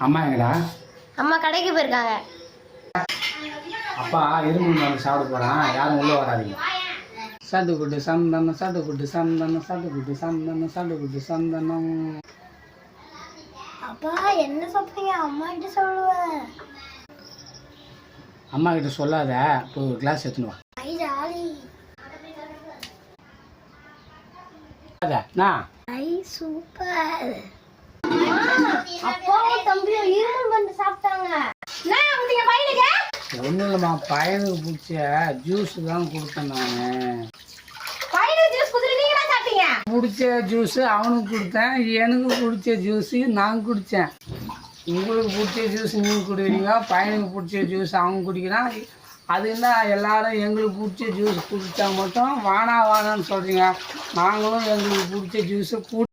அம்மா எங்கடா? அம்மா கடைக்கு போயிருக்காங்க. அப்பா இரும்பு வந்து சாப்பிட போறான், யாரும் உள்ள வராதீங்க. சடுகுடு சந்தனம் சடுகுடு சந்தனம் சடுகுடு சந்தனம் சடுகுடு சந்தனம். அப்பா என்ன சொல்றீங்க? அம்மா கிட்ட சொல்லுவேன். அம்மா கிட்ட சொல்லாத, இப்போ ஒரு கிளாஸ் எடுத்துன்னு வா. ஐ ஜாலி. ஐ சூப்பர். அப்பாவும் தம்பியும் இரும்பு வந்து சாப்பிட்டாங்க. என்ன ஊத்திங்க பையனுக்கு? ஒன்றும் இல்லைம்மா, பையனுக்கு பிடிச்ச ஜூஸ் தான் கொடுத்தேன் நான். பையனுக்கு ஜூஸ் குடிச்சு நீங்க தான் சாப்பிட்டீங்க? பிடிச்ச ஜூஸ் அவனுக்கு கொடுத்தேன், எனக்கு பிடிச்ச ஜூஸ் நான் குடித்தேன். உங்களுக்கு பிடிச்ச ஜூஸ் நீங்கள் குடிக்கிறீங்க, பையனுக்கு பிடிச்ச ஜூஸ் அவன் குடிக்கிறான். அது என்ன எல்லாரும் எங்களுக்கு பிடிச்ச ஜூஸ் குடித்தா மட்டும் வானான்னு சொல்கிறீங்க. நாங்களும் எங்களுக்கு பிடிச்ச ஜூஸை